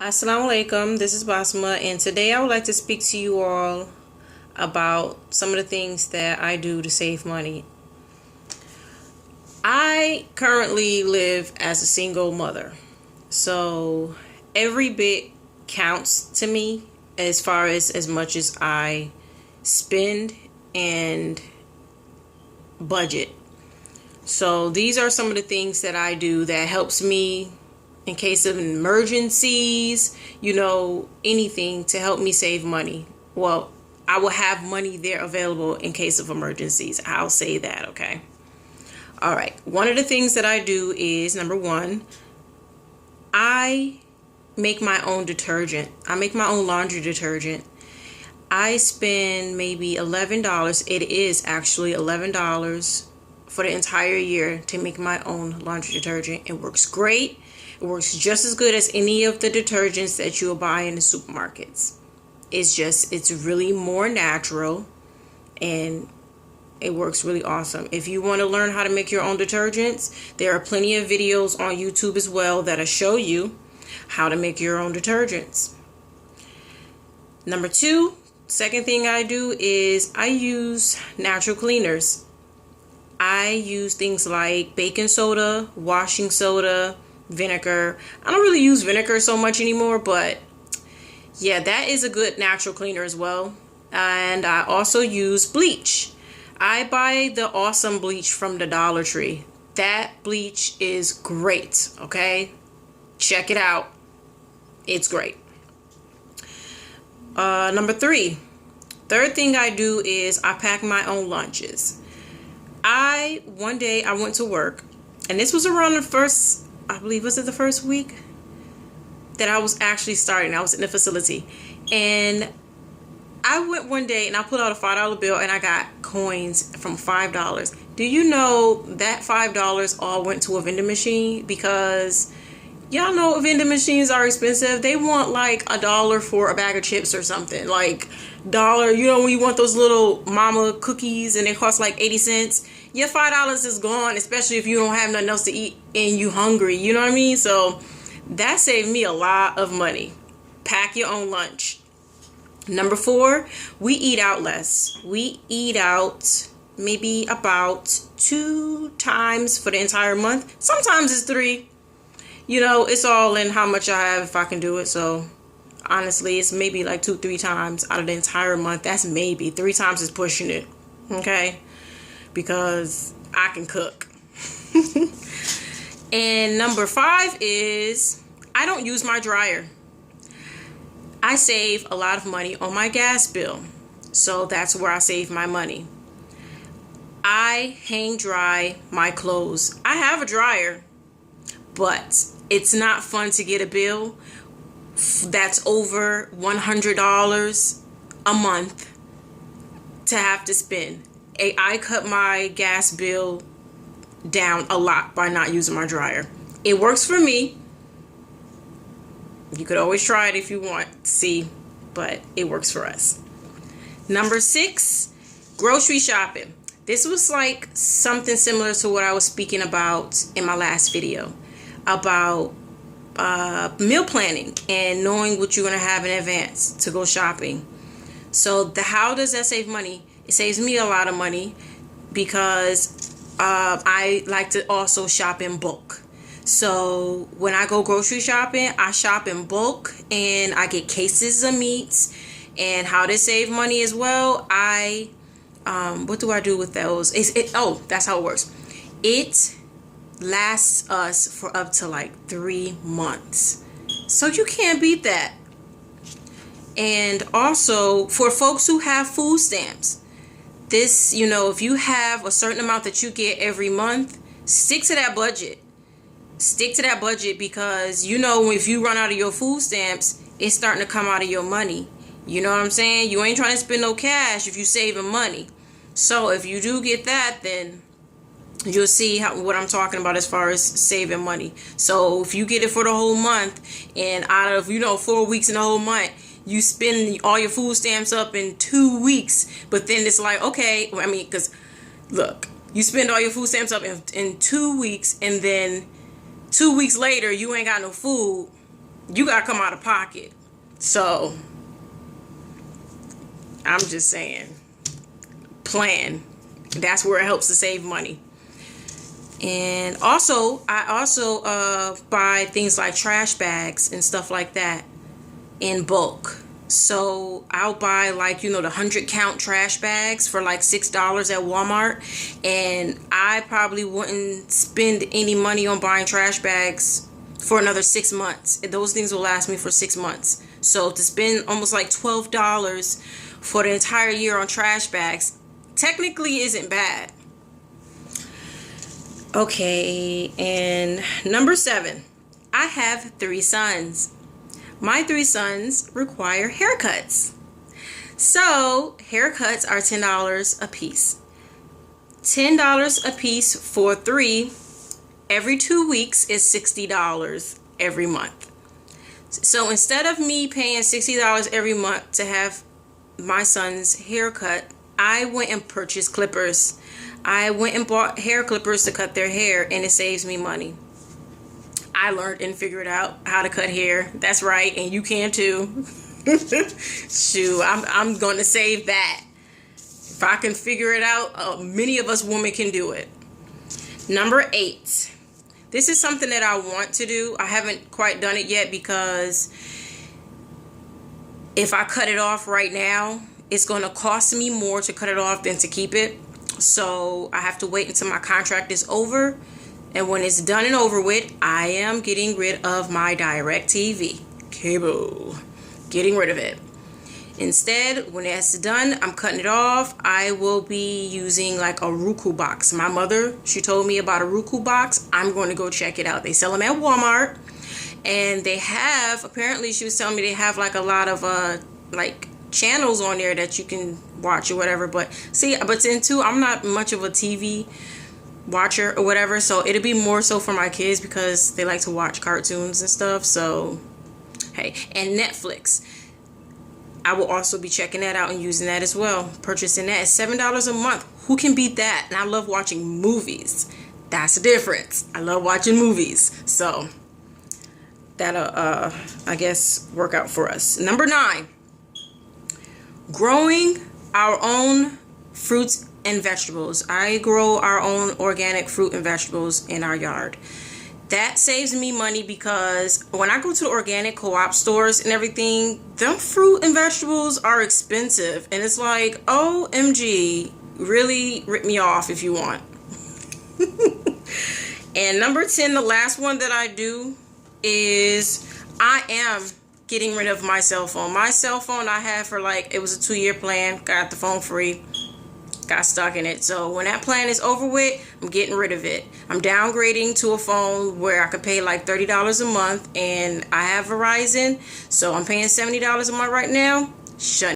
Assalamu alaikum, this is Basma, and today I would like to speak to you all about some of the things that I do to save money. I currently live as a single mother, so every bit counts to me as far as much as I spend and budget. So these are some of the things that I do that helps me in case of emergencies, anything to help me save money. Well, I will have money there available in case of emergencies. I'll say that, okay? All right. One of the things that I do is, number one, I make my own detergent. I make my own laundry detergent. I spend maybe $11. It is actually $11 for the entire year to make my own laundry detergent. It works great. It works just as good as any of the detergents that you'll buy in the supermarkets. It's really more natural and it works really awesome. If you want to learn how to make your own detergents, there are plenty of videos on YouTube as well that'll show you how to make your own detergents. Number two, second thing I do is I use natural cleaners. I use things like baking soda, washing soda, vinegar. I don't really use vinegar so much anymore, but yeah, that is a good natural cleaner as well. And I also use bleach. I buy the awesome bleach from the Dollar Tree. That bleach is great, okay? Check it out. It's great. Number three. Third thing I do is I pack my own lunches. One day I went to work, and this was around the first, I believe, was it the first week that I was actually starting? I was in the facility, and I went one day and I pulled out a $5 bill and I got coins from $5. Do you know that $5 all went to a vending machine? Because y'all know vending machines are expensive. They want like $1 for a bag of chips or something. Like dollar, when you want those little mama cookies and they cost like 80 cents. Your $5 is gone, especially if you don't have nothing else to eat and you hungry. You know what I mean? So that saved me a lot of money. Pack your own lunch. Number four, we eat out less. We eat out maybe about 2 times for the entire month. Sometimes it's 3. It's all in how much I have if I can do it. So honestly, it's maybe like 2-3 times out of the entire month. That's maybe 3 times is pushing it. Okay? Because I can cook. And number 5 is I don't use my dryer. I save a lot of money on my gas bill. So that's where I save my money. I hang dry my clothes. I have a dryer, but it's not fun to get a bill that's over $100 a month to have to spend. I cut my gas bill down a lot by not using my dryer. It works for me. You could always try it if you want to see, but it works for us. Number 6, grocery shopping. This was like something similar to what I was speaking about in my last video about meal planning and knowing what you're going to have in advance to go shopping. So how does that save money? It saves me a lot of money because I like to also shop in bulk. So when I go grocery shopping, I shop in bulk and I get cases of meats. And how to save money as well, what do I do with those? That's how it works. It lasts us for up to like 3 months. So you can't beat that. And also for folks who have food stamps, this, if you have a certain amount that you get every month, stick to that budget. Stick to that budget because, if you run out of your food stamps, it's starting to come out of your money. You know what I'm saying? You ain't trying to spend no cash if you saving money. So if you do get that, then you'll see what I'm talking about as far as saving money. So if you get it for the whole month and out of, 4 weeks in the whole month, you spend all your food stamps up in 2 weeks, but then it's like, okay, because look, you spend all your food stamps up in 2 weeks and then 2 weeks later you ain't got no food. you gotta come out of pocket. So I'm just saying, plan. That's where it helps to save money. And also, I buy things like trash bags and stuff like that in bulk. So I'll buy like, the 100-count trash bags for like $6 at Walmart. And I probably wouldn't spend any money on buying trash bags for another 6 months. Those things will last me for 6 months. So to spend almost like $12 for the entire year on trash bags technically isn't bad. Okay, and number 7, I have 3 sons. My 3 sons require haircuts. So haircuts are $10 a piece. $10 a piece for 3. Every 2 weeks is $60 every month. So instead of me paying $60 every month to have my son's haircut, I went and purchased clippers. I went and bought hair clippers to cut their hair, and it saves me money. I learned and figured out how to cut hair. That's right, and you can too. Shoot, I'm going to save that. If I can figure it out, many of us women can do it. Number 8. This is something that I want to do. I haven't quite done it yet because if I cut it off right now, it's going to cost me more to cut it off than to keep it. So I have to wait until my contract is over. And when it's done and over with, I am getting rid of my DirecTV cable. Getting rid of it. Instead, when it's done, I'm cutting it off. I will be using like a Roku box. My mother, she told me about a Roku box. I'm going to go check it out. They sell them at Walmart. And they have, apparently she was telling me they have like a lot of like channels on there that you can watch or whatever. But then too, I'm not much of a TV watcher or whatever, so it'll be more so for my kids because they like to watch cartoons and stuff. So hey, and Netflix, I will also be checking that out and using that as well. Purchasing that at $7 a month. Who can beat that? And I love watching movies. That's the difference. I love watching movies. So that'll I guess work out for us. Number 9, growing our own fruits and vegetables. I grow our own organic fruit and vegetables in our yard. That saves me money because when I go to the organic co-op stores and everything, them fruit and vegetables are expensive. And it's like, OMG, really rip me off if you want. And number 10, the last one that I do is I am getting rid of my cell phone. My cell phone I had for it was a 2-year plan. Got the phone free. Got stuck in it. So when that plan is over with, I'm getting rid of it. I'm downgrading to a phone where I could pay like $30 a month, and I have Verizon, so I'm paying $70 a month right now. Shut